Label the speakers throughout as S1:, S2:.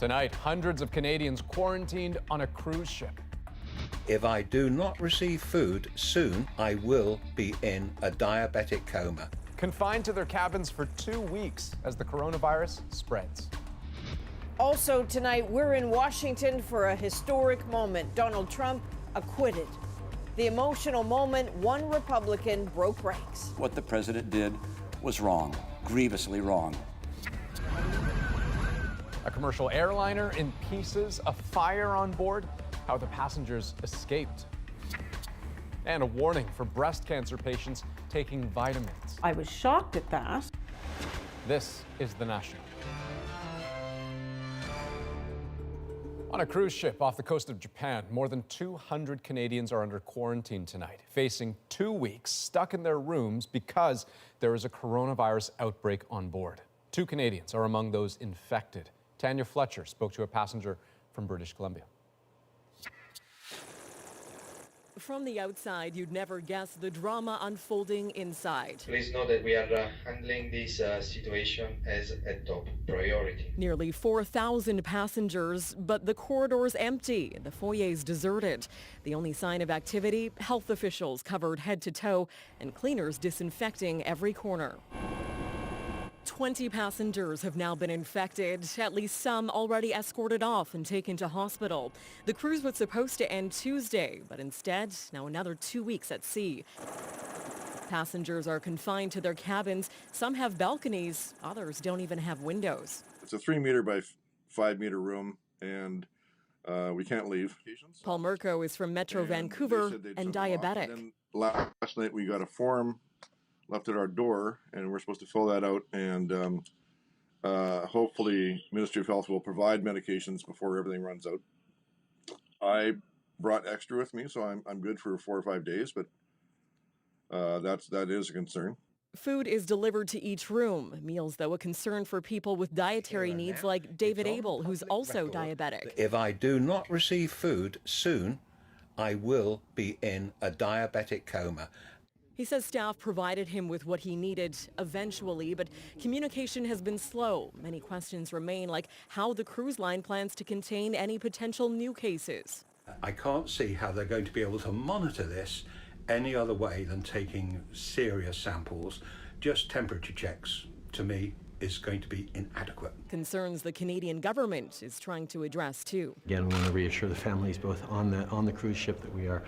S1: Tonight, hundreds of Canadians quarantined on a cruise ship.
S2: If I do not receive food soon, I will be in a diabetic coma.
S1: Confined to their cabins for 2 weeks as the coronavirus spreads.
S3: Also tonight, we're in Washington for a historic moment. Donald Trump acquitted. The emotional moment, one Republican broke ranks.
S4: What the president did was wrong, grievously wrong.
S1: A commercial airliner in pieces, a fire on board, how the passengers escaped. And a warning for breast cancer patients taking vitamins.
S5: I was shocked at that.
S1: This is The National. On a cruise ship off the coast of Japan, more than 200 Canadians are under quarantine tonight, facing 2 weeks stuck in their rooms because there is a coronavirus outbreak on board. 2 Canadians are among those infected. Tanya Fletcher spoke to a passenger from British Columbia.
S6: From the outside, you'd never guess the drama unfolding inside.
S7: Please know that we are handling this situation as a top priority.
S6: Nearly 4,000 passengers, but the corridor's empty, the foyer's deserted. The only sign of activity, health officials covered head to toe and cleaners disinfecting every corner. 20 passengers have now been infected, at least some already escorted off and taken to hospital. The cruise was supposed to end Tuesday, but instead, now another 2 weeks at sea. Passengers are confined to their cabins. Some have balconies, others don't even have windows.
S8: It's a 3-meter by 5-meter room, and we can't leave.
S6: Paul Mirko is from Metro Vancouver and diabetic.
S8: And last night we got a form left at our door, and we're supposed to fill that out, and hopefully Ministry of Health will provide medications before everything runs out. I brought extra with me, so I'm good for 4 or 5 days, but that is a concern.
S6: Food is delivered to each room. Meals, though, a concern for people with dietary needs like David Abel, who's also diabetic.
S2: If I do not receive food soon, I will be in a diabetic coma.
S6: He says staff provided him with what he needed eventually, but communication has been slow. Many questions remain, like how the cruise line plans to contain any potential new cases.
S2: I can't see how they're going to be able to monitor this any other way than taking serious samples. Just temperature checks, to me, is going to be inadequate.
S6: Concerns the Canadian government is trying to address too.
S9: Again, we want to reassure the families both on the cruise ship that we are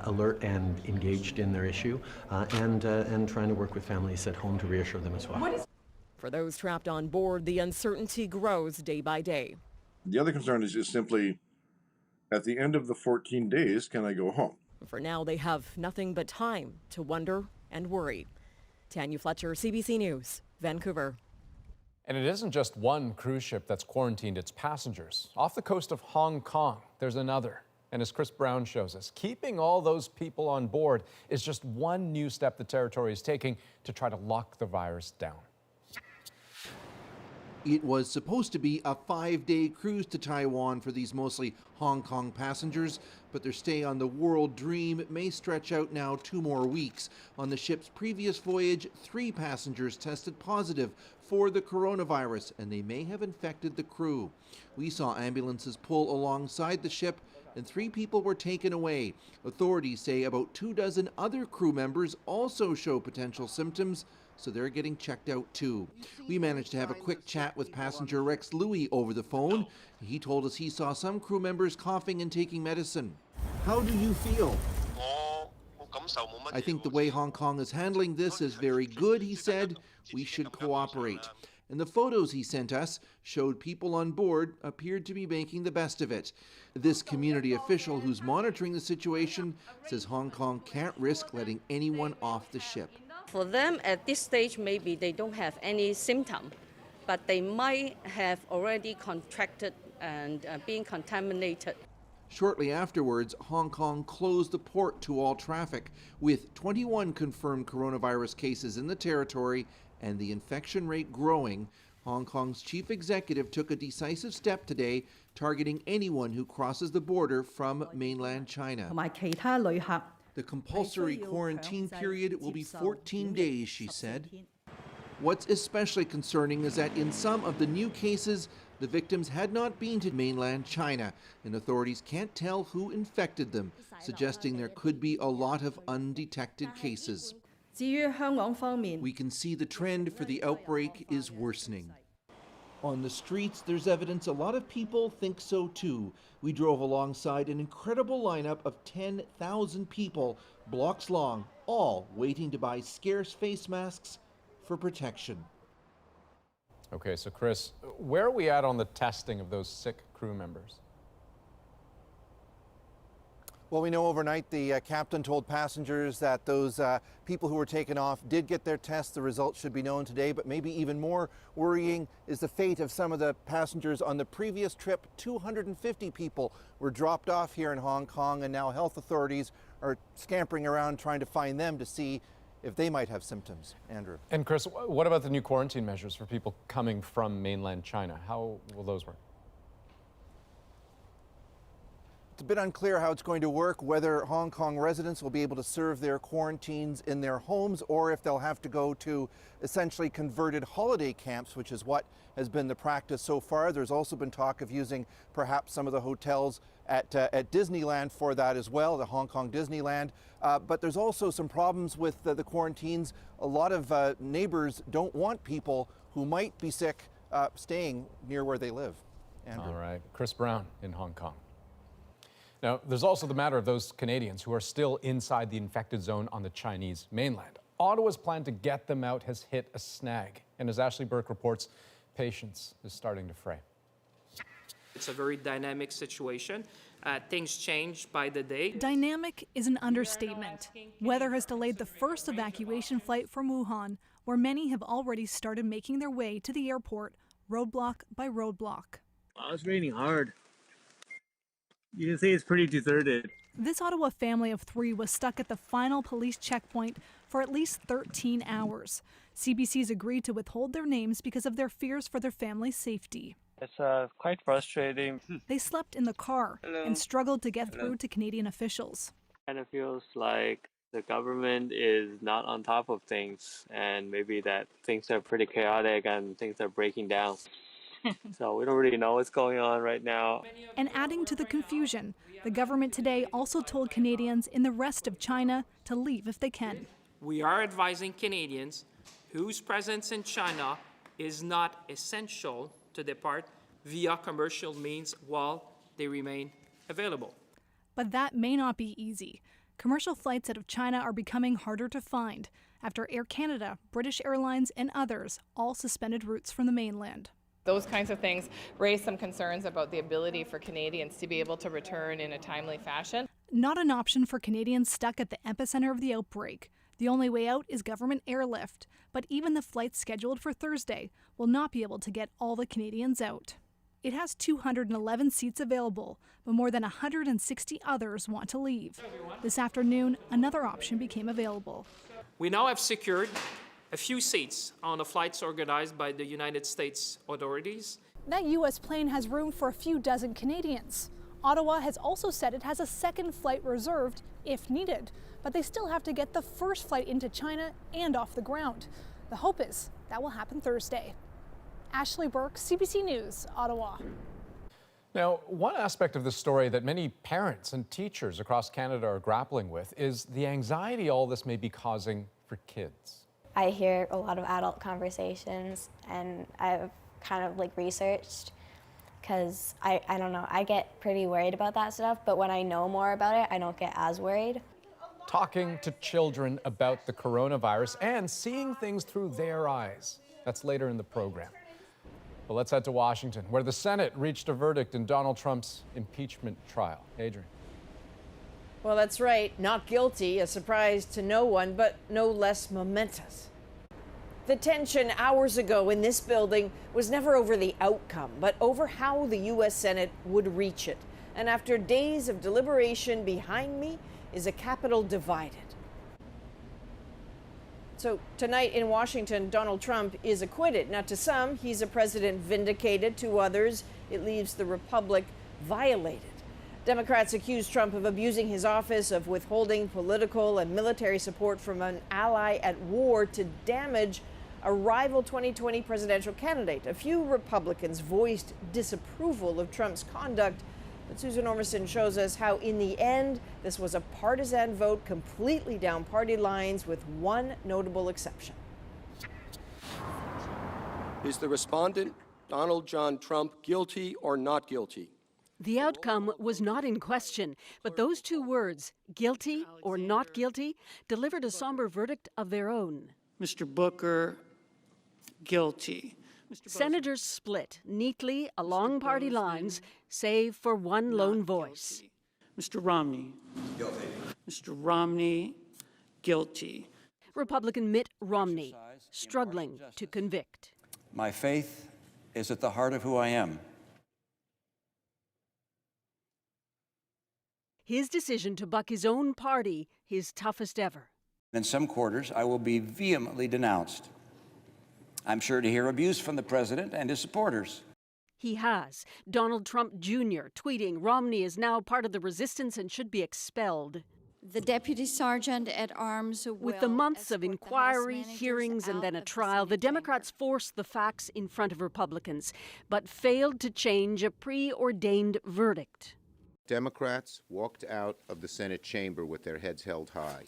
S9: alert and engaged in their issue, and trying to work with families at home to reassure them as well.
S6: For those trapped on board, the uncertainty grows day by day.
S8: The other concern is just simply, at the end of the 14 days, can I go home?
S6: For now, they have nothing but time to wonder and worry. Tanya Fletcher, CBC News, Vancouver.
S1: And it isn't just one cruise ship that's quarantined its passengers. Off the coast of Hong Kong, there's another. And as Chris Brown shows us, keeping all those people on board is just one new step the territory is taking to try to lock the virus down.
S10: It was supposed to be a 5-day cruise to Taiwan for these mostly Hong Kong passengers, but their stay on the World Dream may stretch out now 2 more weeks. On the ship's previous voyage, 3 passengers tested positive for the coronavirus, and they may have infected the crew. We saw ambulances pull alongside the ship, and 3 people were taken away. Authorities say about 24 other crew members also show potential symptoms, so they're getting checked out too. We managed to have a quick chat with passenger Rex Louie over the phone. He told us he saw some crew members coughing and taking medicine. How do you feel? I think the way Hong Kong is handling this is very good, he said. We should cooperate. And the photos he sent us showed people on board appeared to be making the best of it. This community official who's monitoring the situation says Hong Kong can't risk letting anyone off the ship.
S11: For them at this stage, maybe they don't have any symptom, but they might have already contracted and being contaminated.
S10: Shortly afterwards, Hong Kong closed the port to all traffic, with 21 confirmed coronavirus cases in the territory and the infection rate growing. Hong Kong's chief executive took a decisive step today, targeting anyone who crosses the border from mainland China. The compulsory quarantine period will be 14 days, she said. What's especially concerning is that in some of the new cases, The victims had not been to mainland China, and authorities can't tell who infected them, suggesting there could be a lot of undetected cases. We can see the trend for the outbreak is worsening. On the streets, there's evidence a lot of people think so too. We drove alongside an incredible lineup of 10,000 people, blocks long, all waiting to buy scarce face masks for protection.
S1: Okay, so Chris, where are we at on the testing of those sick crew members?
S5: Well, we know overnight the captain told passengers that those people who were taken off did get their tests. The results should be known today, but maybe even more worrying is the fate of some of the passengers on the previous trip. 250 people were dropped off here in Hong Kong, and now health authorities are scampering around trying to find them to see if they might have symptoms. Andrew.
S1: And Chris, what about the new quarantine measures for people coming from mainland China? How will those work?
S5: It's a bit unclear how it's going to work, whether Hong Kong residents will be able to serve their quarantines in their homes or if they'll have to go to essentially converted holiday camps, which is what has been the practice so far. There's also been talk of using perhaps some of the hotels at Disneyland for that as well, the Hong Kong Disneyland. But there's also some problems with the quarantines. A lot of neighbors don't want people who might be sick staying near where they live. Andrew.
S1: All right, Chris Brown in Hong Kong. Now, there's also the matter of those Canadians who are still inside the infected zone on the Chinese mainland. Ottawa's plan to get them out has hit a snag. And as Ashley Burke reports, patience is starting to fray.
S12: It's a very dynamic situation. Things change by the day.
S13: Dynamic is an understatement. Weather has delayed the first evacuation flight from Wuhan, where many have already started making their way to the airport, roadblock by roadblock.
S14: Oh, it's raining hard. You can see it's pretty deserted.
S13: This Ottawa family of 3 was stuck at the final police checkpoint for at least 13 hours. CBC's agreed to withhold their names because of their fears for their family's safety.
S14: It's quite frustrating.
S13: They slept in the car and struggled to get through to Canadian officials.
S14: Kind of feels like the government is not on top of things, and maybe that things are pretty chaotic and things are breaking down. So we don't really know what's going on right now.
S13: And adding to the confusion, the government today also told Canadians in the rest of China to leave if they can.
S12: We are advising Canadians whose presence in China is not essential to depart via commercial means while they remain available.
S13: But that may not be easy. Commercial flights out of China are becoming harder to find after Air Canada, British Airlines, and others all suspended routes from the mainland.
S15: Those kinds of things raise some concerns about the ability for Canadians to be able to return in a timely fashion.
S13: Not an option for Canadians stuck at the epicenter of the outbreak. The only way out is government airlift, but even the flights scheduled for Thursday will not be able to get all the Canadians out. It has 211 seats available, but more than 160 others want to leave. This afternoon, another option became available.
S12: We now have secured a few seats on the flights organized by the United States authorities.
S13: That U.S. plane has room for a few dozen Canadians. Ottawa has also said it has a second flight reserved if needed, but they still have to get the first flight into China and off the ground. The hope is that will happen Thursday. Ashley Burke, CBC News, Ottawa.
S1: Now, one aspect of this story that many parents and teachers across Canada are grappling with is the anxiety all this may be causing for kids.
S16: I hear a lot of adult conversations, and I've kind of researched because I don't know, I get pretty worried about that stuff, but when I know more about it, I don't get as worried.
S1: Talking to children about the coronavirus and seeing things through their eyes. That's later in the program. But let's head to Washington, where the Senate reached a verdict in Donald Trump's impeachment trial. Adrian.
S3: Well, that's right, not guilty, a surprise to no one, but no less momentous. The tension hours ago in this building was never over the outcome, but over how the U.S. Senate would reach it. And after days of deliberation, behind me is a Capitol divided. So tonight in Washington, Donald Trump is acquitted. Now, to some, he's a president vindicated. To others, it leaves the republic violated. Democrats accuse Trump of abusing his office, of withholding political and military support from an ally at war to damage a rival 2020 presidential candidate. A few Republicans voiced disapproval of Trump's conduct, but Susan Ormston shows us how, in the end, this was a partisan vote completely down party lines, with one notable exception.
S17: Is the respondent, Donald John Trump, guilty or not guilty?
S18: The outcome was not in question, but those two words, guilty or not guilty, delivered a somber verdict of their own.
S19: Mr. Booker, guilty.
S18: Senators split neatly along party lines, save for one lone voice.
S19: Mr. Romney.
S17: Guilty.
S19: Mr. Romney, guilty.
S18: Republican Mitt Romney, struggling to convict.
S4: My faith is at the heart of who I am.
S18: His decision to buck his own party, his toughest ever.
S4: In some quarters, I will be vehemently denounced. I'm sure to hear abuse from the president and his supporters.
S18: He has. Donald Trump Jr. tweeting Romney is now part of the resistance and should be expelled.
S20: The deputy sergeant at arms will
S18: With the months of inquiry, hearings, and then a trial, the Democrats forced the facts in front of Republicans, but failed to change a preordained verdict.
S21: Democrats walked out of the Senate chamber with their heads held high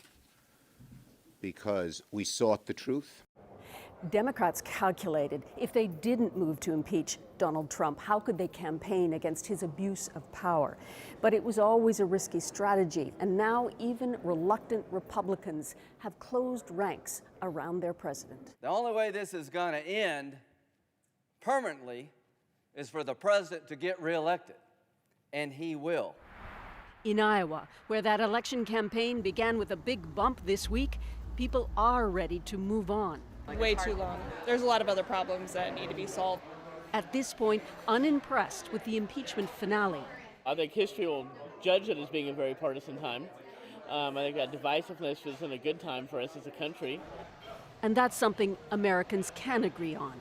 S21: because we sought the truth.
S18: Democrats calculated if they didn't move to impeach Donald Trump, how could they campaign against his abuse of power? But it was always a risky strategy, and now even reluctant Republicans have closed ranks around their president.
S22: The only way this is going to end permanently is for the president to get reelected, and he will.
S18: In Iowa, where that election campaign began with a big bump this week, people are ready to move on.
S23: Way too long. There's a lot of other problems that need to be solved.
S18: At this point, unimpressed with the impeachment finale.
S24: I think history will judge it as being a very partisan time. I think that divisiveness isn't a good time for us as a country.
S18: And that's something Americans can agree on.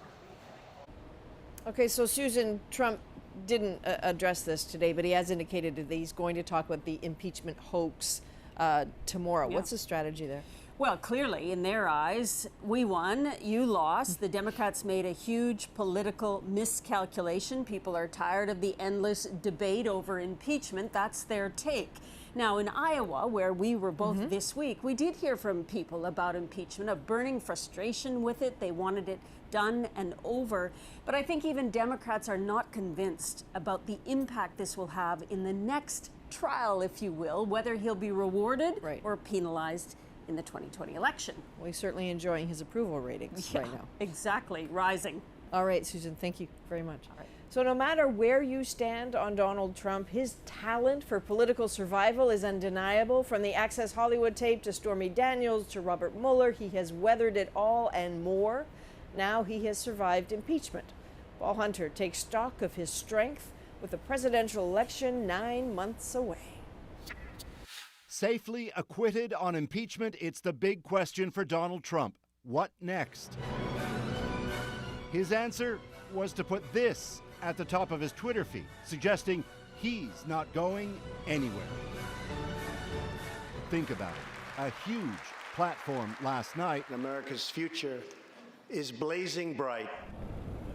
S3: Okay, so Susan, Trump didn't address this today, but he has indicated that he's going to talk about the impeachment hoax tomorrow.
S18: Yeah.
S3: What's the strategy there?
S18: Well, clearly, in their eyes, we won, you lost. The Democrats made a huge political miscalculation. People are tired of the endless debate over impeachment. That's their take. Now, in Iowa, where we were both this week, we did hear from people about impeachment, of burning frustration with it. They wanted it done and over. But I think even Democrats are not convinced about the impact this will have in the next trial, if you will, whether he'll be rewarded or penalized in the 2020 election.
S3: Well, he's certainly enjoying his approval ratings right now.
S18: Exactly, rising.
S3: All right, Susan, thank you very much. All right. So no matter where you stand on Donald Trump, his talent for political survival is undeniable. From the Access Hollywood tape to Stormy Daniels to Robert Mueller, he has weathered it all and more. Now he has survived impeachment. Paul Hunter takes stock of his strength with the presidential election 9 months away.
S25: Safely acquitted on impeachment, it's the big question for Donald Trump. What next? His answer was to put this at the top of his Twitter feed, suggesting he's not going anywhere. Think about it. A huge platform last night.
S26: America's future is blazing bright.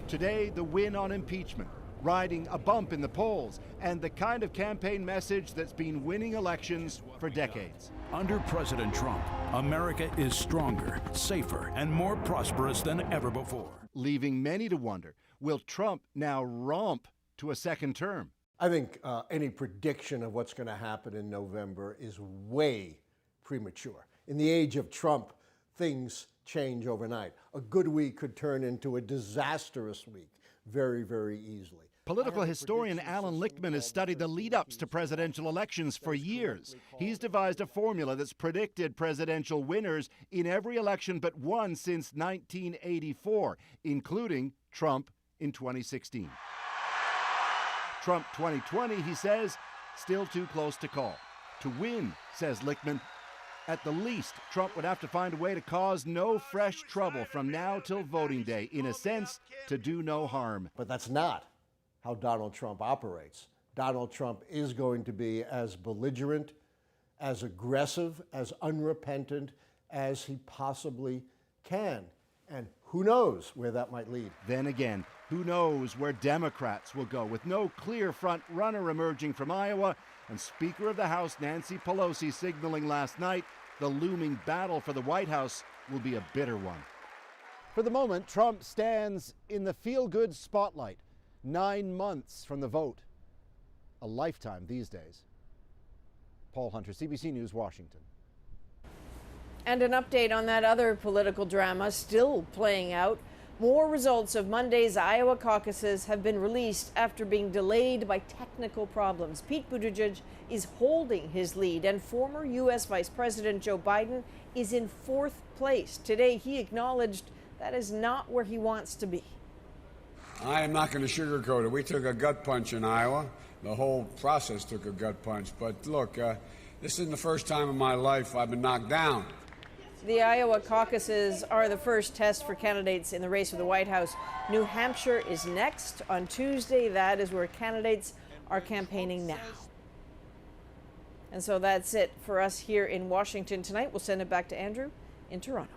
S25: Today, the win on impeachment, riding a bump in the polls, and the kind of campaign message that's been winning elections for decades.
S27: Under President Trump, America is stronger, safer, and more prosperous than ever before.
S25: Leaving many to wonder, will Trump now romp to a second term?
S28: I think any prediction of what's going to happen in November is way premature. In the age of Trump, things change overnight. A good week could turn into a disastrous week very, very easily.
S25: Political historian Alan Lichtman has studied the lead-ups to presidential elections for years. He's devised a formula that's predicted presidential winners in every election but one since 1984, including Trump in 2016. Trump 2020, he says, still too close to call. To win, says Lichtman, at the least, Trump would have to find a way to cause no fresh trouble from now till voting day, in a sense, to do no harm.
S28: But that's not how Donald Trump operates. Donald Trump is going to be as belligerent, as aggressive, as unrepentant as he possibly can. And Who knows where that might lead?
S25: Then again, who knows where Democrats will go, with no clear front runner emerging from Iowa, and Speaker of the House Nancy Pelosi signaling last night the looming battle for the White House will be a bitter one. For the moment, Trump stands in the feel-good spotlight, 9 months from the vote. A lifetime these days. Paul Hunter, CBC News, Washington.
S3: And an update on that other political drama still playing out. More results of Monday's Iowa caucuses have been released after being delayed by technical problems. Pete Buttigieg is holding his lead, and former U.S. Vice President Joe Biden is in 4th place. Today, he acknowledged that is not where he wants to be.
S2: I am not going to sugarcoat it. We took a gut punch in Iowa. The whole process took a gut punch. But look, this isn't the first time in my life I've been knocked down.
S3: The Iowa caucuses are the first test for candidates in the race for the White House. New Hampshire is next on Tuesday. That is where candidates are campaigning now. And so that's it for us here in Washington tonight. We'll send it back to Andrew in Toronto.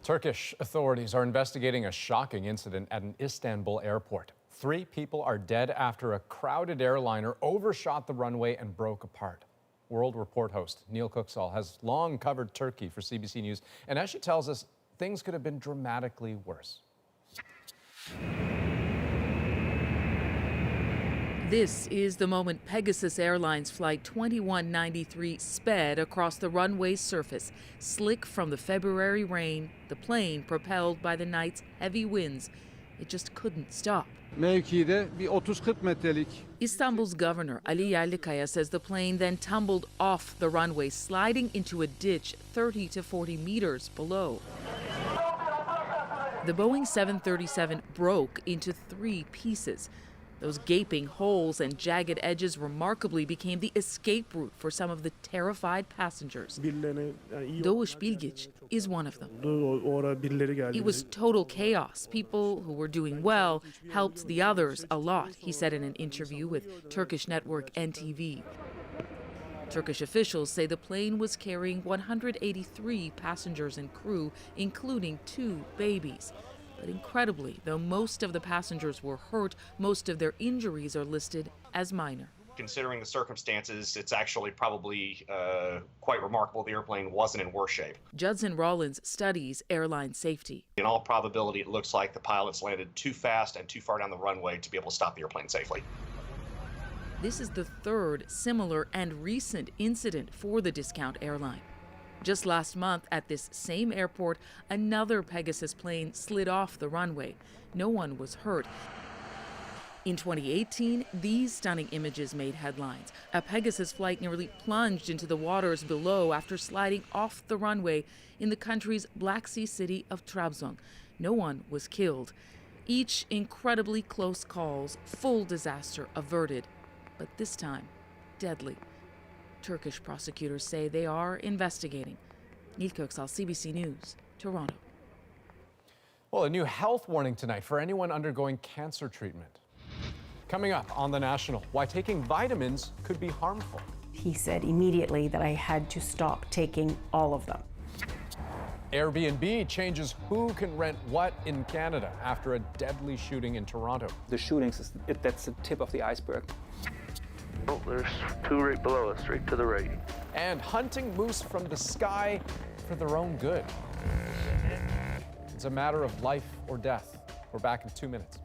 S1: Turkish authorities are investigating a shocking incident at an Istanbul airport. 3 people are dead after a crowded airliner overshot the runway and broke apart. World Report host Neil Cooksall has long covered Turkey for CBC News, and as she tells us, things could have been dramatically worse.
S5: This is the moment Pegasus Airlines Flight 2193 sped across the runway's surface. Slick from the February rain, the plane propelled by the night's heavy winds. It just couldn't stop.
S6: Mevkide bir 30-40 metrelik.
S5: Istanbul's governor Ali Yerlikaya says the plane then tumbled off the runway, sliding into a ditch 30 to 40 meters below. The Boeing 737 broke into 3 pieces. Those gaping holes and jagged edges remarkably became the escape route for some of the terrified passengers. Doğuş Bilgiç is one of them. It was total chaos. People who were doing well helped the others a lot, he said in an interview with Turkish network NTV. Turkish officials say the plane was carrying 183 passengers and crew, including 2 babies. But incredibly, though most of the passengers were hurt, most of their injuries are listed as minor.
S7: Considering the circumstances, it's actually probably quite remarkable the airplane wasn't in worse shape.
S5: Judson Rollins studies airline safety.
S7: In all probability, it looks like the pilots landed too fast and too far down the runway to be able to stop the airplane safely.
S5: This is the 3rd similar and recent incident for the discount airline. Just last month at this same airport, another Pegasus plane slid off the runway. No one was hurt. In 2018, these stunning images made headlines. A Pegasus flight nearly plunged into the waters below after sliding off the runway in the country's Black Sea city of Trabzon. No one was killed. Each incredibly close calls, full disaster averted, but this time deadly. Turkish prosecutors say they are investigating. Neil Cooksall, CBC News, Toronto.
S1: Well, a new health warning tonight for anyone undergoing cancer treatment. Coming up on The National, why taking vitamins could be harmful.
S8: He said immediately that I had to stop taking all of them.
S1: Airbnb changes who can rent what in Canada after a deadly shooting in Toronto.
S9: The shootings, that's the tip of the iceberg.
S10: Oh, there's 2 right below us, straight to the right.
S1: And hunting moose from the sky for their own good. It's a matter of life or death. We're back in 2 minutes.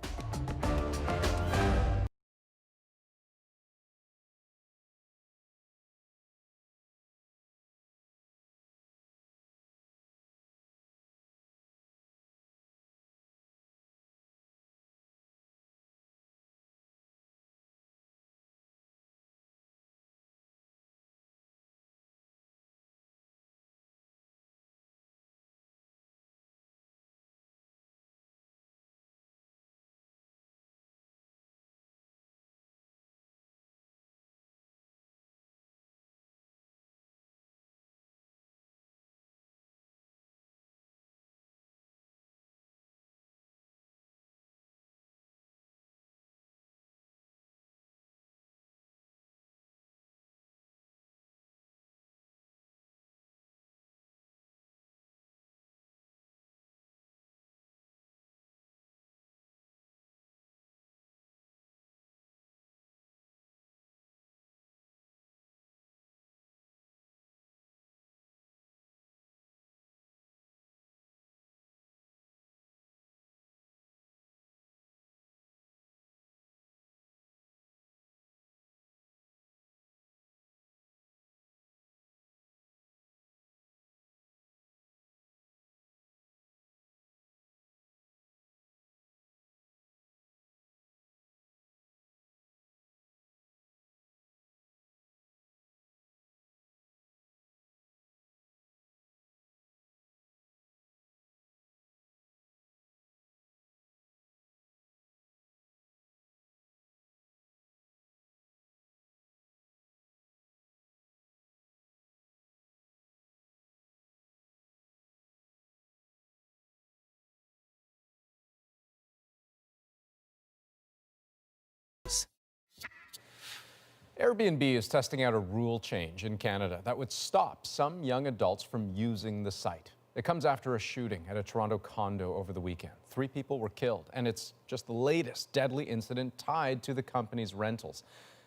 S1: Airbnb is testing out a rule change in Canada that would stop some young adults from using the site. It comes after a shooting at a Toronto condo over the weekend. 3 people were killed, and it's just the latest deadly incident tied to the company's rentals.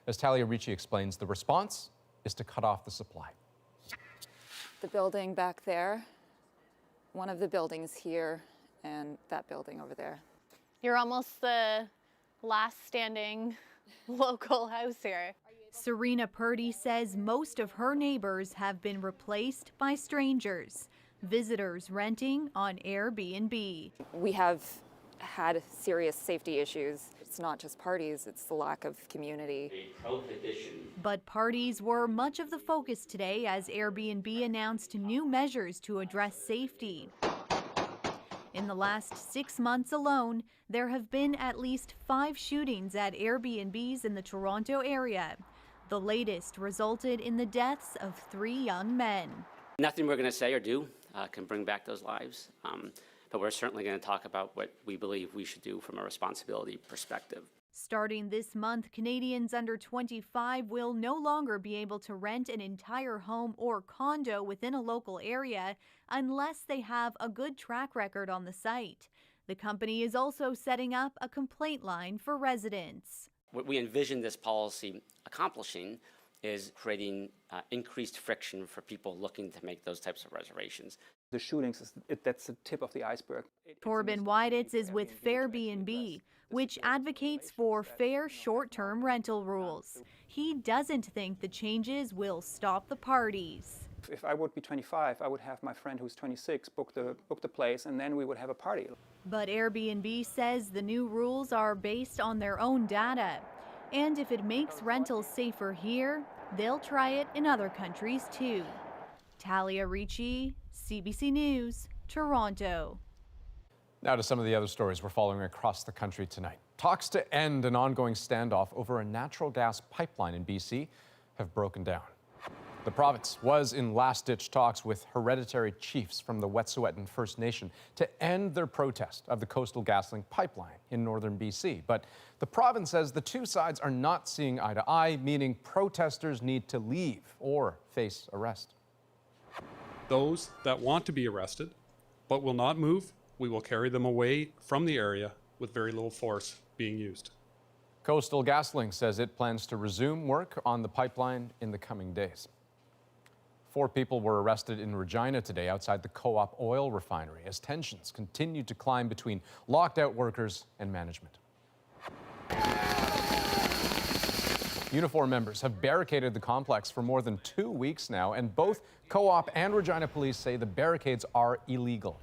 S1: As Talia Ricci explains, the response is to cut off the supply.
S11: The building back there, one of the buildings here, and that building over there.
S12: You're almost the last standing local house here.
S13: Serena Purdy says most of her neighbors have been replaced by strangers, visitors renting on Airbnb.
S11: We have had serious safety issues. It's not just parties, it's the lack of community.
S13: But parties were much of the focus today as Airbnb announced new measures to address safety. In the last 6 months alone, there have been at least 5 shootings at Airbnbs in the Toronto area. The latest resulted in the deaths of 3 young men.
S14: Nothing we're going to say or do can bring back those lives, but we're certainly going to talk about what we believe we should do from a responsibility perspective.
S13: Starting this month, Canadians under 25 will no longer be able to rent an entire home or condo within a local area unless they have a good track record on the site. The company is also setting up a complaint line for residents.
S14: What we envision this policy accomplishing is creating increased friction for people looking to make those types of reservations.
S9: The shootings, that's the tip of the iceberg.
S13: Corbin Weiditz is with Fairbnb, which advocates for fair short-term rental rules. He doesn't think the changes will stop the parties.
S9: If I would be 25, I would have my friend who's 26 book the place, and then we would have a party.
S13: But Airbnb says the new rules are based on their own data. And if it makes rentals safer here, they'll try it in other countries too. Talia Ricci, CBC News, Toronto.
S1: Now to some of the other stories we're following across the country tonight. Talks to end an ongoing standoff over a natural gas pipeline in BC have broken down. The province was in last-ditch talks with hereditary chiefs from the Wet'suwet'en First Nation to end their protest of the Coastal GasLink pipeline in northern BC. But the province says the two sides are not seeing eye to eye, meaning protesters need to leave or face arrest.
S15: Those that want to be arrested but will not move, we will carry them away from the area with very little force being used.
S1: Coastal GasLink says it plans to resume work on the pipeline in the coming days. 4 people were arrested in Regina today outside the Co-op oil refinery as tensions continued to climb between locked-out workers and management. Uniformed members have barricaded the complex for more than 2 weeks now, and both Co-op and Regina police say the barricades are illegal.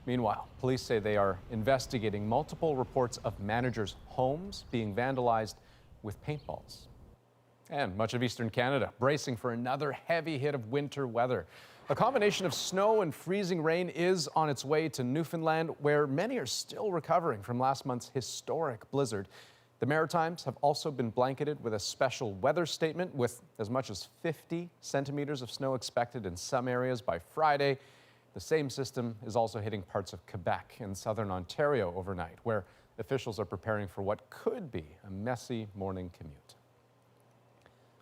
S1: Meanwhile, police say they are investigating multiple reports of managers' homes being vandalized with paintballs. And much of eastern Canada bracing for another heavy hit of winter weather. A combination of snow and freezing rain is on its way to Newfoundland, where many are still recovering from last month's historic blizzard. The Maritimes have also been blanketed with a special weather statement with as much as 50 centimeters of snow expected in some areas by Friday. The same system is also hitting parts of Quebec and southern Ontario overnight, where officials are preparing for what could be a messy morning commute.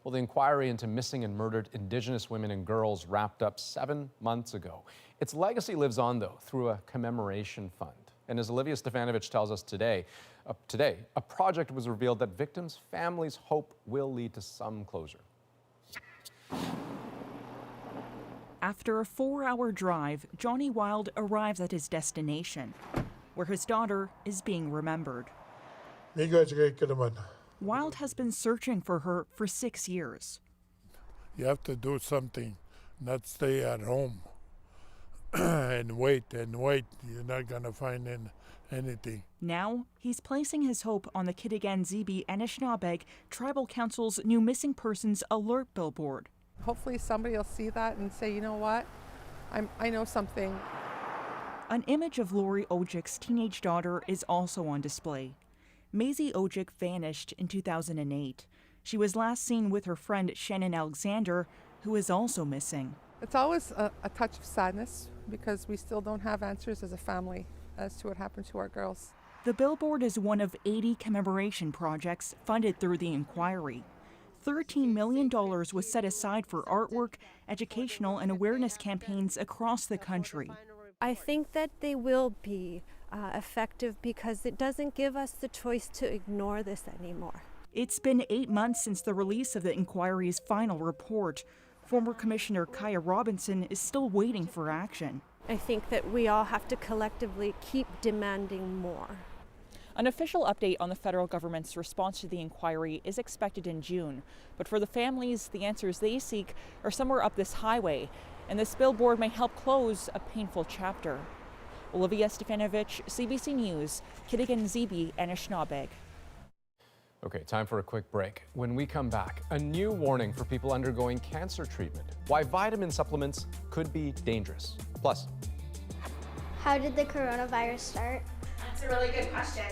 S1: Well, the inquiry into missing and murdered Indigenous women and girls wrapped up 7 months ago. Its legacy lives on, though, through a commemoration fund. And as Olivia Stefanovich tells us today, a project was revealed that victims' families hope will lead to some closure.
S16: After a 4-hour drive, Johnny Wild arrives at his destination, where his daughter is being remembered. Wild has been searching for her for 6 years.
S17: You have to do something, not stay at home and wait. You're not going to find anything.
S16: Now, he's placing his hope on the Kitigan-Zibi Anishinaabe Tribal Council's new missing persons alert billboard.
S19: Hopefully somebody will see that and say, you know what, I know something.
S16: An image of Lori Ojik's teenage daughter is also on display. Maisie Ojik vanished in 2008. She was last seen with her friend Shannon Alexander, who is also missing.
S19: It's always a touch of sadness because we still don't have answers as a family as to what happened to our girls.
S16: The billboard is one of 80 commemoration projects funded through the inquiry. $13 million was set aside for artwork, educational, and awareness campaigns across the country.
S4: I think that they will be effective because it doesn't give us the choice to ignore this anymore.
S16: It's been 8 months since the release of the inquiry's final report. Former Commissioner Kaya Robinson is still waiting for action.
S4: I think that we all have to collectively keep demanding more.
S16: An official update on the federal government's response to the inquiry is expected in June. But for the families, the answers they seek are somewhere up this highway, and this billboard may help close a painful chapter. Olivia Stefanovic, CBC News, Kitigan Zibi, and Anishinaabe.
S1: Okay, time for a quick break. When we come back, a new warning for people undergoing cancer treatment. Why vitamin supplements could be dangerous. Plus,
S18: how did the coronavirus start?
S20: That's a really good question.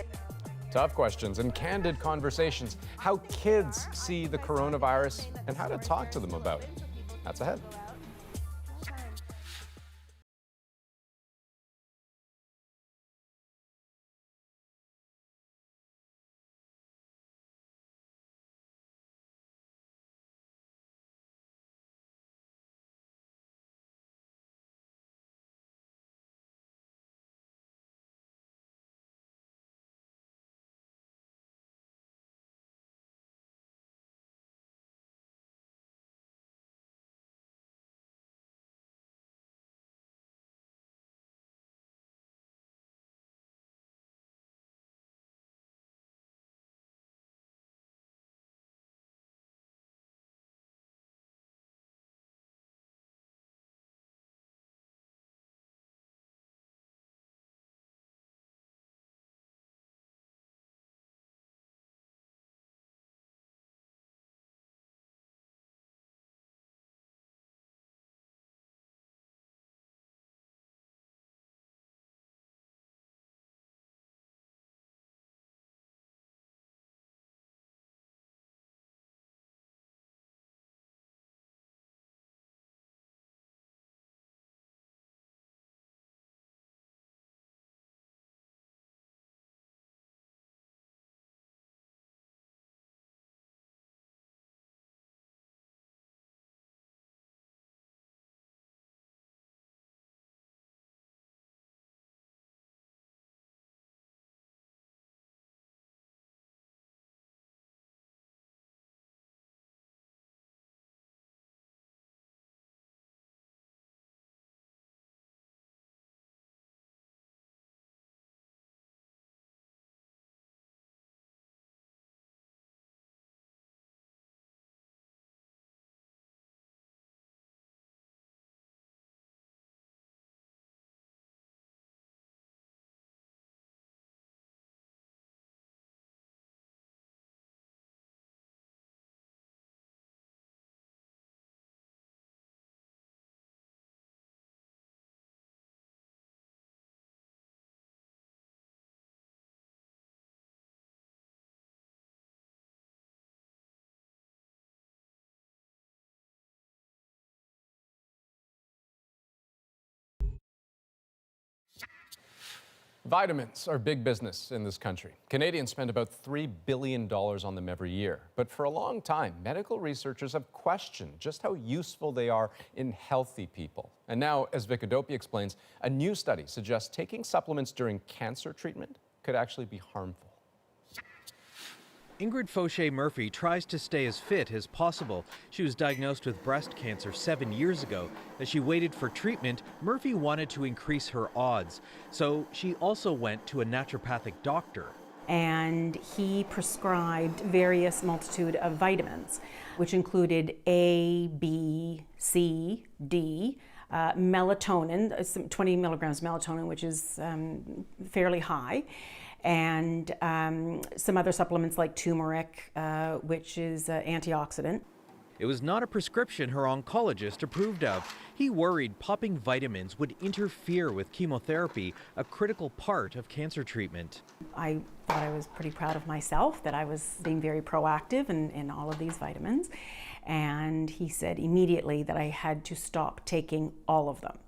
S1: Tough questions and candid conversations. How kids see the coronavirus and how to talk to them about it. That's ahead. Vitamins are big business in this country. Canadians spend about $3 billion on them every year. But for a long time, medical researchers have questioned just how useful they are in healthy people. And now, as Vicadopi explains, a new study suggests taking supplements during cancer treatment could actually be harmful.
S21: Ingrid Fauché-Murphy tries to stay as fit as possible. She was diagnosed with breast cancer 7 years ago. As she waited for treatment, Murphy wanted to increase her odds. So she also went to a naturopathic doctor.
S8: And he prescribed various multitude of vitamins, which included A, B, C, D, melatonin, 20 milligrams melatonin, which is fairly high, and some other supplements like turmeric, which is antioxidant.
S21: It was not a prescription her oncologist approved of. He worried popping vitamins would interfere with chemotherapy, a critical part of cancer treatment.
S8: I thought I was pretty proud of myself that I was being very proactive in all of these vitamins. And he said immediately that I had to stop taking all of them.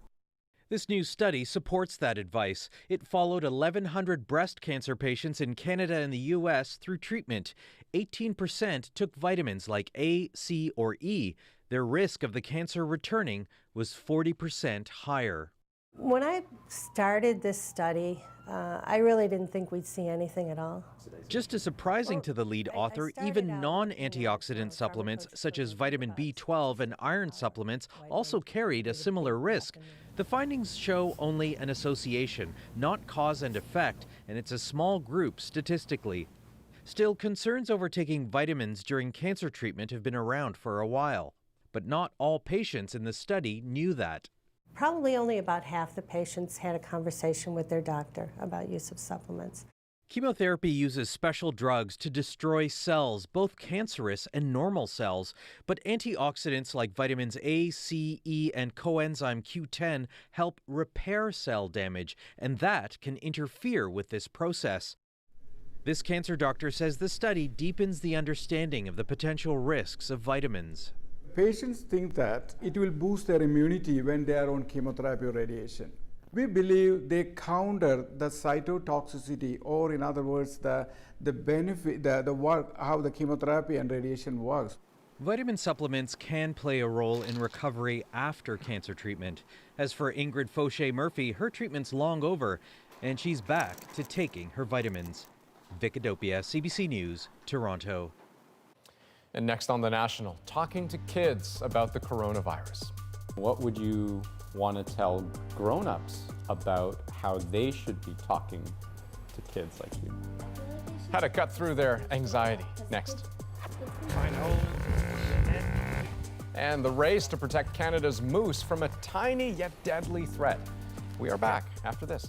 S21: This new study supports that advice. It followed 1,100 breast cancer patients in Canada and the U.S. through treatment. 18% took vitamins like A, C, or E. Their risk of the cancer returning was 40% higher.
S20: When I started this study, I really didn't think we'd see anything at all.
S21: Just as surprising to the lead author, even non-antioxidant supplements such as vitamin B12 and iron supplements also carried a similar risk. The findings show only an association, not cause and effect, and it's a small group statistically. Still, concerns over taking vitamins during cancer treatment have been around for a while. But not all patients in the study knew that.
S20: Probably only about half the patients had a conversation with their doctor about use of supplements.
S21: Chemotherapy uses special drugs to destroy cells, both cancerous and normal cells. But antioxidants like vitamins A, C, E, and coenzyme Q10 help repair cell damage, and that can interfere with this process. This cancer doctor says the study deepens the understanding of the potential risks of vitamins.
S22: Patients think that it will boost their immunity when they are on chemotherapy or radiation. We believe they counter the cytotoxicity, or in other words, the benefit, the work, how the chemotherapy and radiation works.
S21: Vitamin supplements can play a role in recovery after cancer treatment. As for Ingrid Fauché-Murphy, her treatment's long over, and she's back to taking her vitamins. Vic Adopia, CBC News, Toronto.
S1: And next on The National, talking to kids about the coronavirus.
S23: What would you want to tell grown-ups about how they should be talking to kids like you?
S1: How to cut through their anxiety. Next. And the race to protect Canada's moose from a tiny yet deadly threat. We are back after this.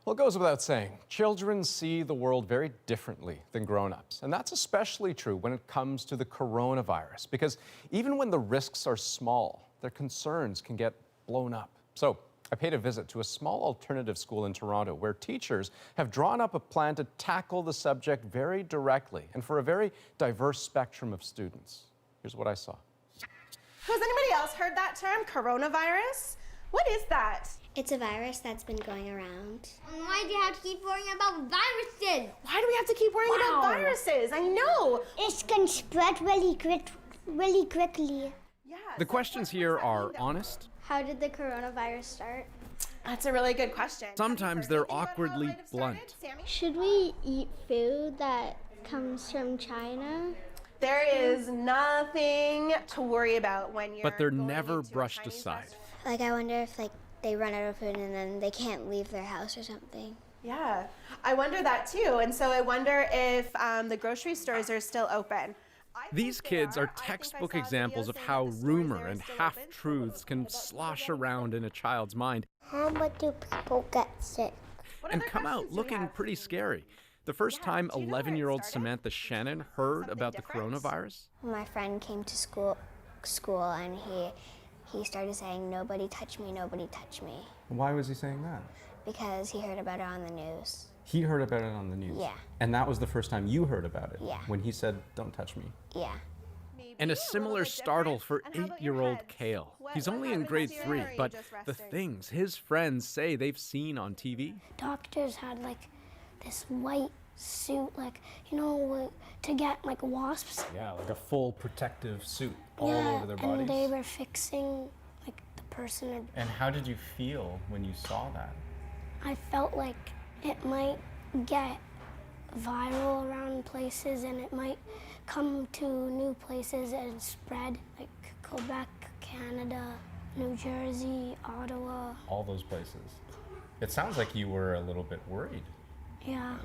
S1: Well, it goes without saying, children see the world very differently than grown-ups. And that's especially true when it comes to the coronavirus, because even when the risks are small, their concerns can get blown up. So I paid a visit to a small alternative school in Toronto where teachers have drawn up a plan to tackle the subject very directly and for a very diverse spectrum of students. Here's what I saw.
S2: Has anybody else heard that term, coronavirus? What is that?
S18: It's a virus that's been going around. Why do you have to keep worrying about viruses?
S2: Why do we have to keep worrying about viruses? I know.
S18: It can spread really quickly.
S21: The questions here are honest.
S18: How did the coronavirus start?
S2: That's a really good question.
S21: Sometimes they're awkwardly blunt.
S18: Should we eat food that comes from China?
S2: There is nothing to worry about when you're
S21: But they're never brushed aside.
S18: Like, I wonder if they run out of food and then they can't leave their house or something.
S2: Yeah, I wonder that too. And so I wonder if the grocery stores are still open.
S21: These kids are textbook examples of how rumor and half-truths can slosh around in a child's mind.
S18: How much do people get sick?
S21: And come out looking pretty scary. The first time 11-year-old Samantha Shannon heard about the coronavirus?
S18: My friend came to school and he started saying, "Nobody touch me, nobody touch me."
S23: Why was he saying that?
S18: Because he heard about it on the news.
S23: He heard about it on the news?
S18: Yeah.
S23: And that was the first time you heard about it?
S18: Yeah.
S23: When he said, "Don't touch me"?
S18: Yeah.
S21: And a similar startle for 8-year-old Kale. He's only in grade 3, but the things his friends say they've seen on TV.
S18: Doctors had this white suit, to get wasps.
S23: Yeah, like a full protective suit all over their bodies.
S18: And they were fixing the person.
S23: And how did you feel when you saw that?
S18: I felt like it might get viral around places and it might come to new places and spread, like Quebec, Canada, New Jersey, Ottawa.
S23: All those places. It sounds like you were a little bit worried.
S18: Yeah.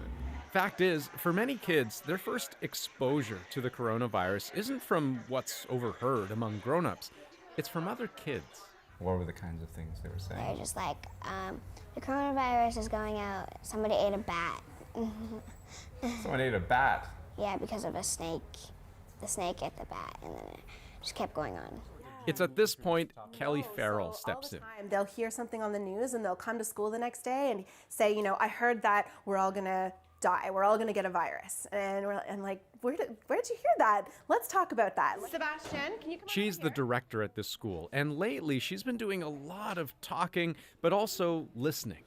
S21: Fact is, for many kids, their first exposure to the coronavirus isn't from what's overheard among grown-ups. It's from other kids.
S23: What were the kinds of things they were saying?
S18: They're just like, the coronavirus is going out. Somebody ate a bat.
S23: Someone ate a bat?
S18: Yeah, because of a snake. The snake ate the bat, and then it just kept going on.
S21: It's at this point Kelly Farrell steps in.
S2: They'll hear something on the news and they'll come to school the next day and say, I heard that we're all gonna die. We're all gonna get a virus. And where'd you hear that? Let's talk about that. Sebastian, can you come
S21: She's the director at this school, and lately she's been doing a lot of talking, but also listening.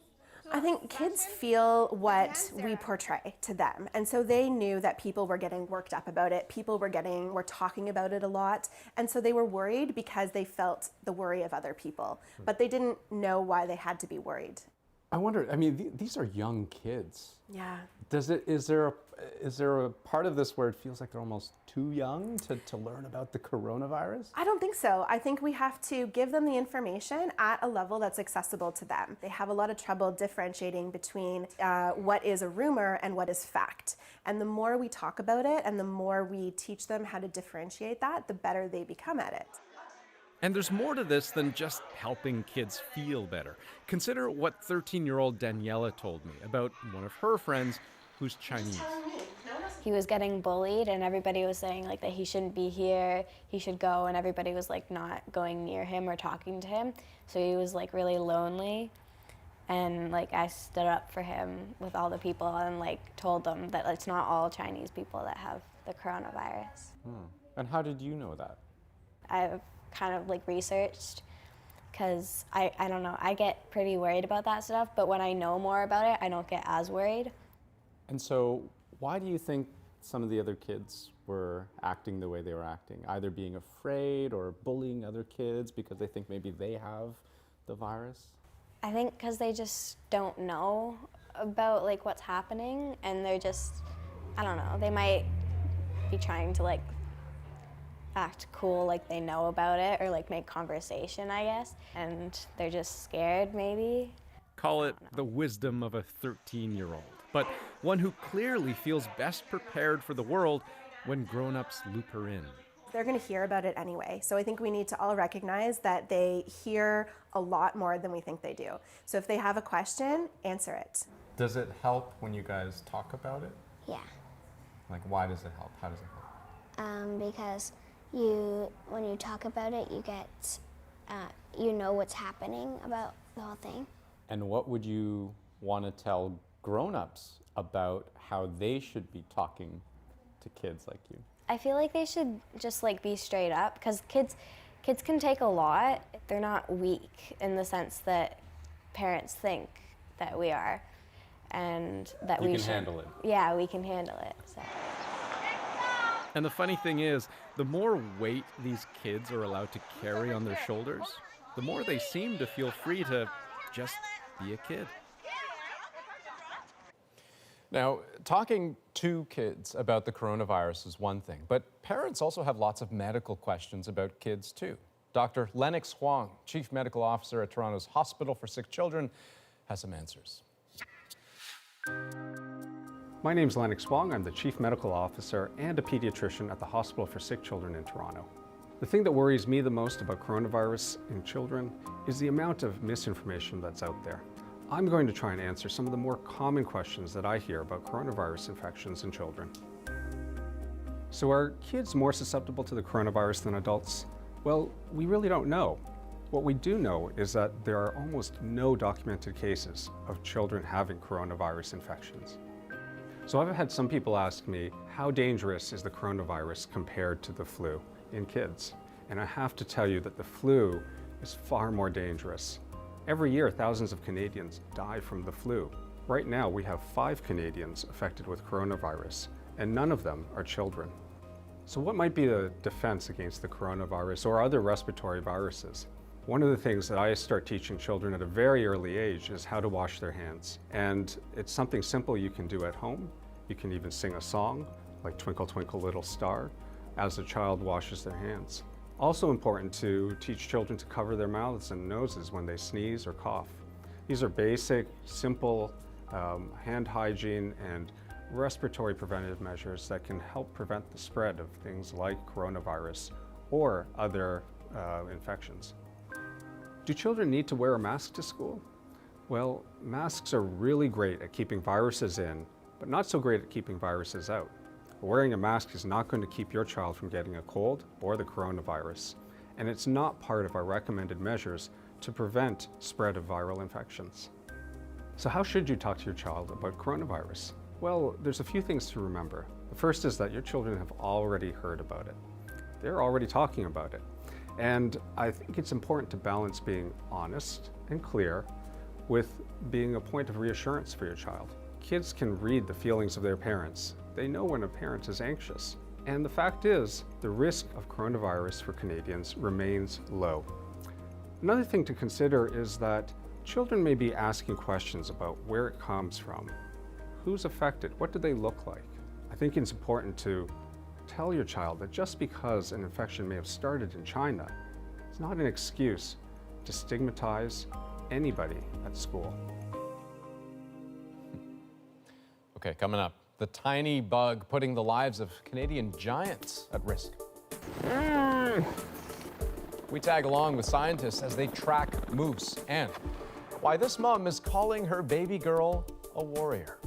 S2: I think kids feel what we portray to them. And so they knew that people were getting worked up about it. People were talking about it a lot. And so they were worried because they felt the worry of other people. But they didn't know why they had to be worried.
S23: I wonder, these are young kids.
S2: Yeah.
S23: Is there a part of this where it feels like they're almost too young to learn about the coronavirus?
S2: I don't think so. I think we have to give them the information at a level that's accessible to them. They have a lot of trouble differentiating between what is a rumor and what is fact. And the more we talk about it and the more we teach them how to differentiate that, the better they become at it.
S21: And there's more to this than just helping kids feel better. Consider what 13-year-old Daniela told me about one of her friends who's Chinese.
S3: He was getting bullied and everybody was saying that he shouldn't be here, he should go, and everybody was not going near him or talking to him. So he was really lonely, and I stood up for him with all the people and told them that it's not all Chinese people that have the coronavirus.
S23: And how did you know that?
S3: I've kind of researched, because I don't know, I get pretty worried about that stuff, but when I know more about it, I don't get as worried.
S23: And so why do you think some of the other kids were acting the way they were acting? Either being afraid or bullying other kids because they think maybe they have the virus?
S3: I think because they just don't know about what's happening, and they're just, I don't know, they might be trying to act cool, they know about it, or make conversation, I guess, and they're just scared maybe.
S21: Call it the wisdom of a 13-year-old, but one who clearly feels best prepared for the world when grown-ups loop her in.
S2: they're going to hear about it anyway. So I think we need to all recognize that they hear a lot more than we think they do. So if they have a question, answer it.
S23: Does it help when you guys talk about it?
S18: Yeah.
S23: Like, why does it help? How does it help?
S18: Because when you talk about it, you get, you know what's happening about the whole thing.
S23: And what would you want to tell grown-ups about how they should be talking to kids like you?
S3: I feel like they should just like be straight up, because kids can take a lot. They're not weak in the sense that parents think that we are, and that
S23: You
S3: we
S23: can
S3: should
S23: handle it.
S3: Yeah, we can handle it. So.
S5: And the funny thing is, the more weight these kids are allowed to carry on their shoulders, the more they seem to feel free to just be a kid.
S1: Now, talking to kids about the coronavirus is one thing, but parents also have lots of medical questions about kids too. Dr. Lennox Huang, Chief Medical Officer at Toronto's Hospital for Sick Children, has some answers.
S6: My name's Lennox Huang. I'm the Chief Medical Officer and a pediatrician at the Hospital for Sick Children in Toronto. The thing that worries me the most about coronavirus in children is the amount of misinformation that's out there. I'm going to try and answer some of the more common questions that I hear about coronavirus infections in children. So are kids more susceptible to the coronavirus than adults? Well, we really don't know. What we do know is that there are almost no documented cases of children having coronavirus infections. So I've had some people ask me, how dangerous is the coronavirus compared to the flu in kids? And I have to tell you that the flu is far more dangerous. Every year, thousands of Canadians die from the flu. Right now, we have 5 Canadians affected with coronavirus, and none of them are children. So what might be the defense against the coronavirus or other respiratory viruses? One of the things that I start teaching children at a very early age is how to wash their hands. And it's something simple you can do at home. You can even sing a song, like Twinkle Twinkle Little Star, as the child washes their hands. Also important to teach children to cover their mouths and noses when they sneeze or cough. These are basic, simple hand hygiene and respiratory preventative measures that can help prevent the spread of things like coronavirus or other infections. Do children need to wear a mask to school? Well, masks are really great at keeping viruses in, but not so great at keeping viruses out. Wearing a mask is not going to keep your child from getting a cold or the coronavirus, and it's not part of our recommended measures to prevent spread of viral infections. So how should you talk to your child about coronavirus? Well, there's a few things to remember. The first is that your children have already heard about it. They're already talking about it. And I think it's important to balance being honest and clear with being a point of reassurance for your child. Kids can read the feelings of their parents. They know when a parent is anxious. And the fact is, the risk of coronavirus for Canadians remains low. Another thing to consider is that children may be asking questions about where it comes from, who's affected, what do they look like. I think it's important to tell your child that just because an infection may have started in China, it's not an excuse to stigmatize anybody at school.
S1: Okay, coming up, the tiny bug putting the lives of Canadian giants at risk. We tag along with scientists as they track moose and why this mom is calling her baby girl a warrior.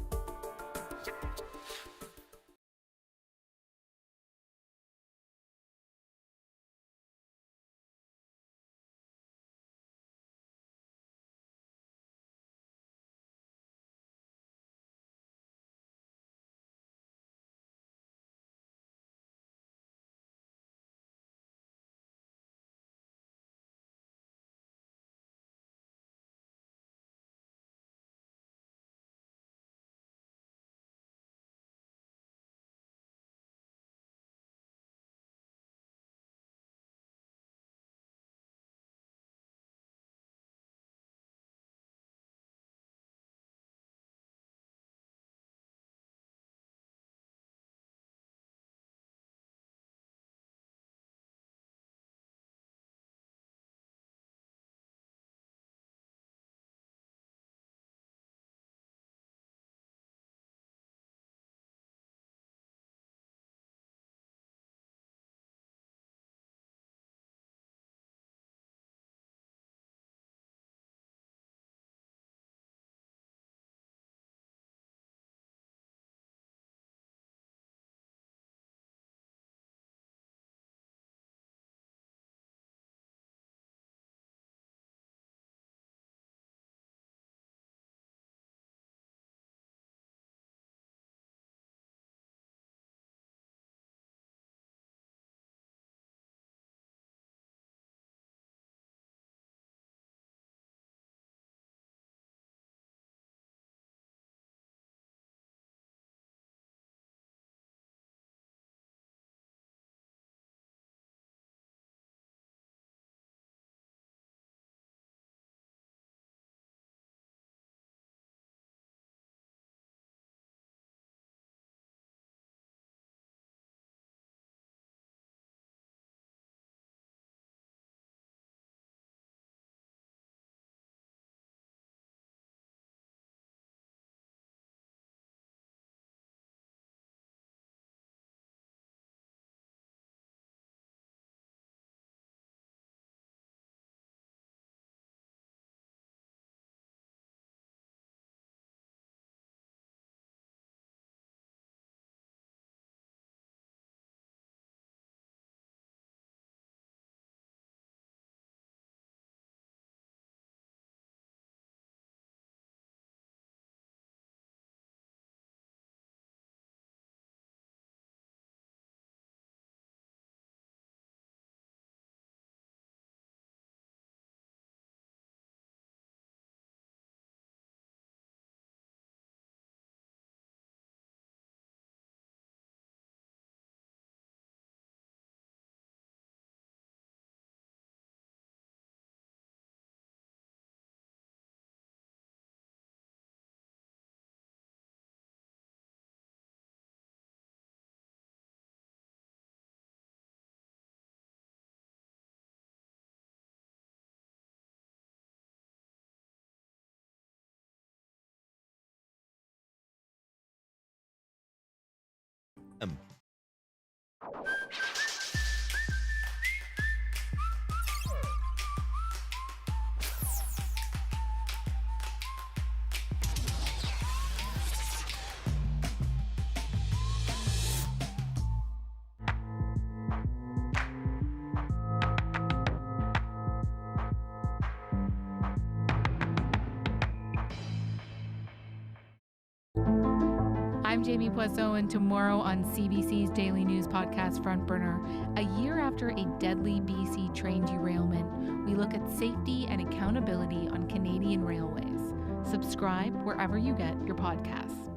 S7: I'm Jamie Poisson, and tomorrow on CBC's daily news podcast Front Burner, a year after a deadly BC train derailment, we look at safety and accountability on Canadian railways. Subscribe wherever you get your podcasts.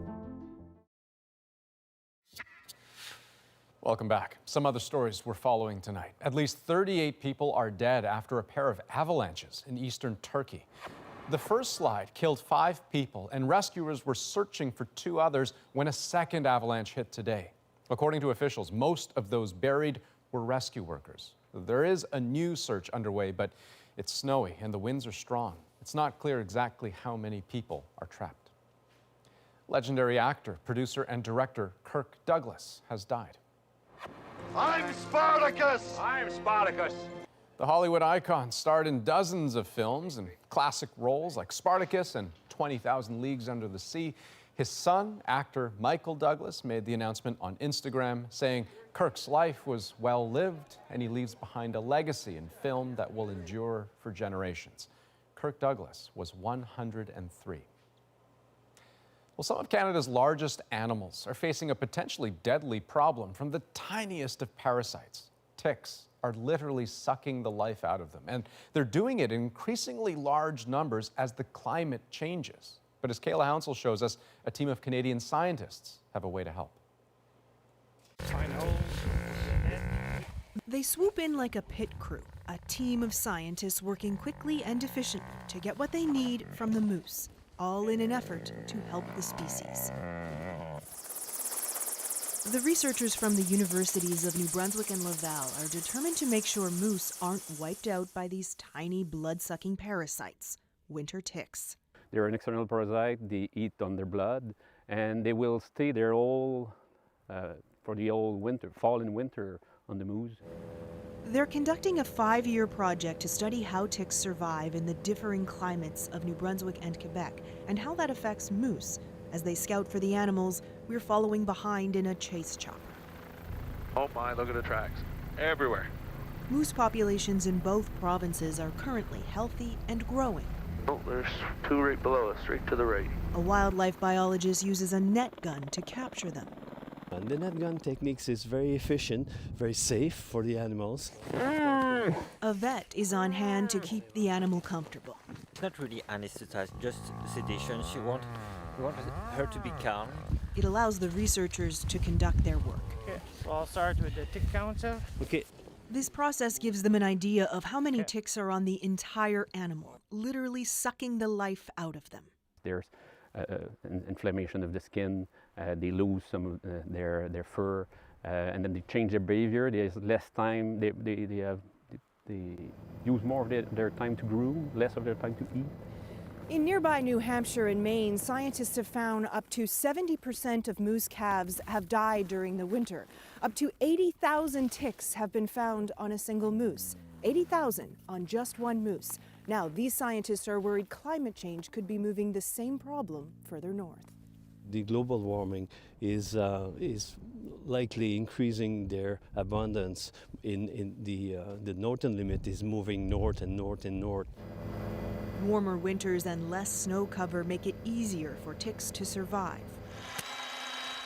S1: Welcome back. Some other stories we're following tonight. At least 38 people are dead after a pair of avalanches in eastern Turkey. The first slide killed 5 people, and rescuers were searching for 2 others when a second avalanche hit today. According to officials, most of those buried were rescue workers. There is a new search underway, but it's snowy and the winds are strong. It's not clear exactly how many people are trapped. Legendary actor, producer, and director Kirk Douglas has died.
S10: I'm Spartacus! I'm Spartacus!
S1: The Hollywood icon starred in dozens of films and classic roles like Spartacus and 20,000 Leagues Under the Sea. His son, actor Michael Douglas, made the announcement on Instagram, saying Kirk's life was well-lived and he leaves behind a legacy in film that will endure for generations. Kirk Douglas was 103. Well, some of Canada's largest animals are facing a potentially deadly problem from the tiniest of parasites. Ticks are literally sucking the life out of them, and they're doing it in increasingly large numbers as the climate changes. But as Kayla Hounsell shows us, a team of Canadian scientists have a way to help.
S12: They swoop in like a pit crew, a team of scientists working quickly and efficiently to get what they need from the moose, all in an effort to help the species. The researchers from the universities of New Brunswick and Laval are determined to make sure moose aren't wiped out by these tiny blood-sucking parasites, winter ticks.
S24: They're an external parasite, they eat on their blood, and they will stay there all for the whole winter, fall and winter on the moose.
S12: They're conducting a 5-year project to study how ticks survive in the differing climates of New Brunswick and Quebec, and how that affects moose. As they scout for the animals, we're following behind in a chase chopper.
S10: Oh my, look at the tracks. Everywhere.
S12: Moose populations in both provinces are currently healthy and growing.
S10: Oh, there's 2 right below us, straight to the right.
S12: A wildlife biologist uses a net gun to capture them.
S25: And the net gun techniques is very efficient, very safe for the animals.
S12: A vet is on hand to keep the animal comfortable.
S26: It's not really anesthetized, just sedation. We want her to be calm.
S12: It allows the researchers to conduct their work.
S27: Okay, so I'll start with the tick counter.
S25: Okay.
S12: This process gives them an idea of how many ticks are on the entire animal, literally sucking the life out of them.
S24: There's inflammation of the skin, they lose some of their fur, and then they change their behavior. There's less time, they use more of their time to groom, less of their time to eat.
S12: In nearby New Hampshire and Maine, scientists have found up to 70% of moose calves have died during the winter. Up to 80,000 ticks have been found on a single moose. 80,000 on just one moose. Now, these scientists are worried climate change could be moving the same problem further north.
S25: The global warming is likely increasing their abundance. In the northern limit is moving north and north and north.
S12: Warmer winters and less snow cover make it easier for ticks to survive.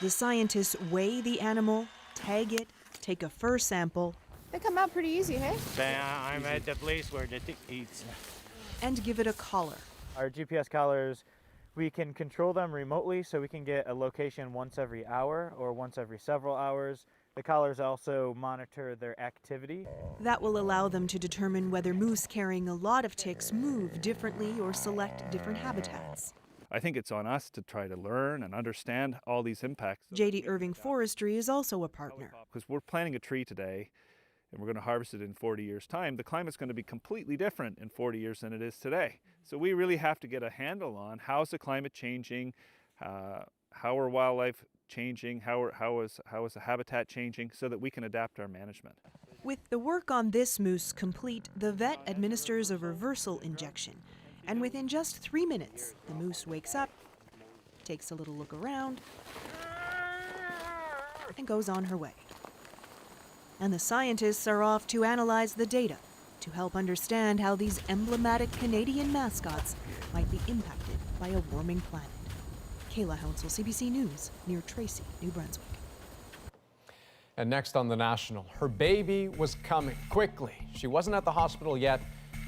S12: The scientists weigh the animal, tag it, take a fur sample.
S28: They come out pretty easy, hey?
S27: I'm at the place where the tick eats.
S12: And give it a collar.
S27: Our GPS collars, we can control them remotely, so we can get a location once every hour or once every several hours. The collars also monitor their activity.
S12: That will allow them to determine whether moose carrying a lot of ticks move differently or select different habitats.
S29: I think it's on us to try to learn and understand all these impacts.
S12: J.D. Irving Forestry is also a partner.
S29: Because we're planting a tree today and we're going to harvest it in 40 years' time. The climate's going to be completely different in 40 years than it is today. So we really have to get a handle on how's the climate changing, how are wildlife changing, how is the habitat changing, so that we can adapt our management.
S12: With the work on this moose complete, the vet administers a reversal injection. And within just 3 minutes, the moose wakes up, takes a little look around, and goes on her way. And the scientists are off to analyze the data to help understand how these emblematic Canadian mascots might be impacted by a warming planet. Kayla Hounsel, CBC News, near Tracy, New Brunswick.
S1: And next on The National, her baby was coming quickly. She wasn't at the hospital yet,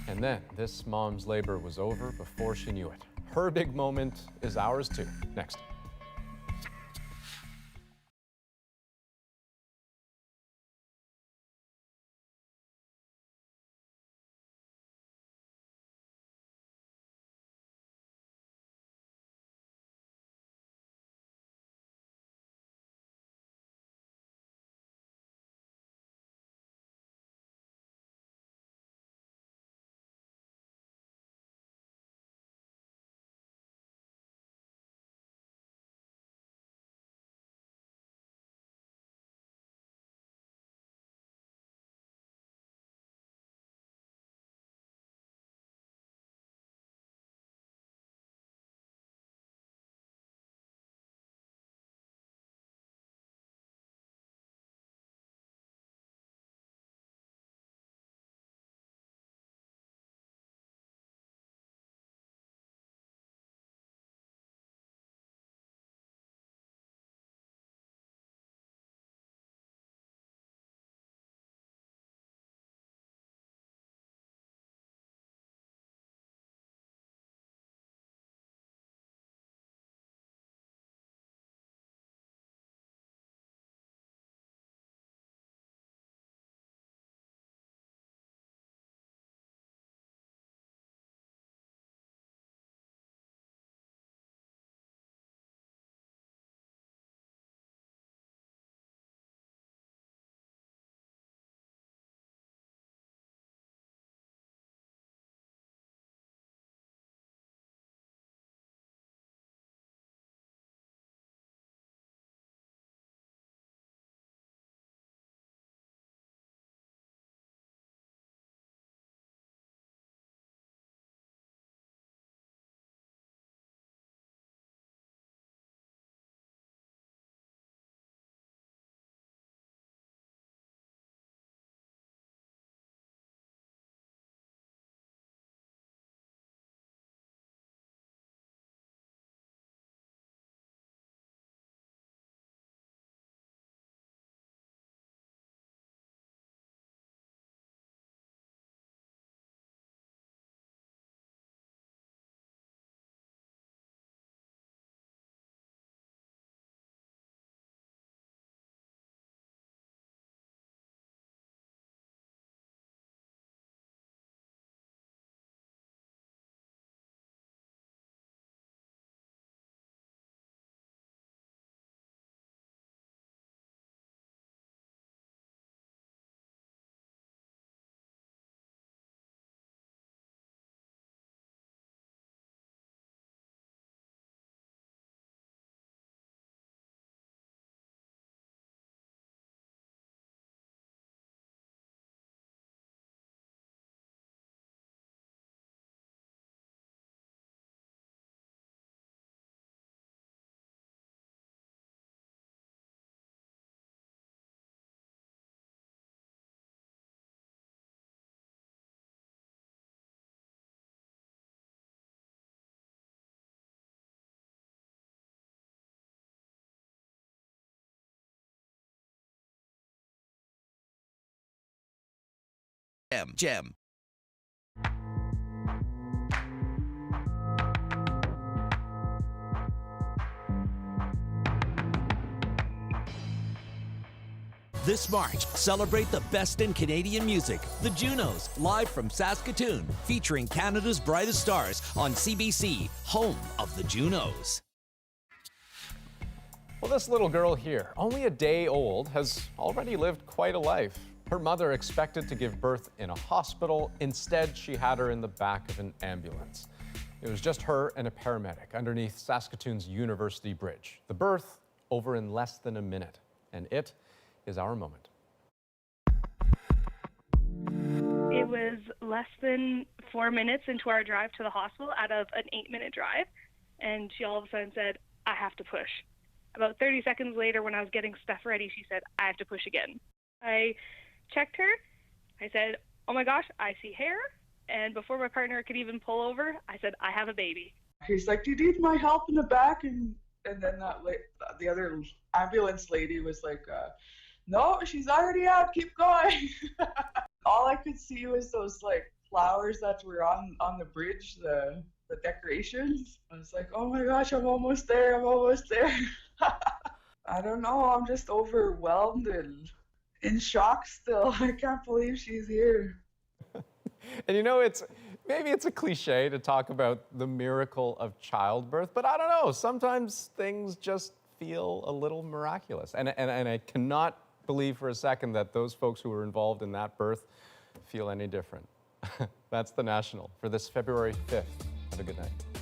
S1: and then this mom's labor was over before she knew it. Her big moment is ours too. Next.
S4: Gem. This March, celebrate the best in Canadian music. The Junos, live from Saskatoon, featuring Canada's brightest stars on CBC, home of the Junos.
S1: Well, this little girl here, only a day old, has already lived quite a life. Her mother expected to give birth in a hospital. Instead, she had her in the back of an ambulance. It was just her and a paramedic underneath Saskatoon's University Bridge. The birth over in less than a minute. And it is our moment.
S9: It was less than 4 minutes into our drive to the hospital out of an 8-minute drive. And she all of a sudden said, I have to push. About 30 seconds later, when I was getting stuff ready, she said, I have to push again. I checked her. I said, oh my gosh, I see hair. And before my partner could even pull over, I said, I have a baby.
S11: He's like, do you need my help in the back? And
S8: And then the other ambulance lady was like, no, she's already out, keep going. All I could see was those like flowers that were on the bridge, the decorations. I was like, oh my gosh, I'm almost there, I'm almost there. I don't know, I'm just overwhelmed and in shock still. I can't believe she's here.
S1: And you know, maybe it's a cliche to talk about the miracle of childbirth, but I don't know, sometimes things just feel a little miraculous. And I cannot believe for a second that those folks who were involved in that birth feel any different. That's The National for this February 5th. Have a good night.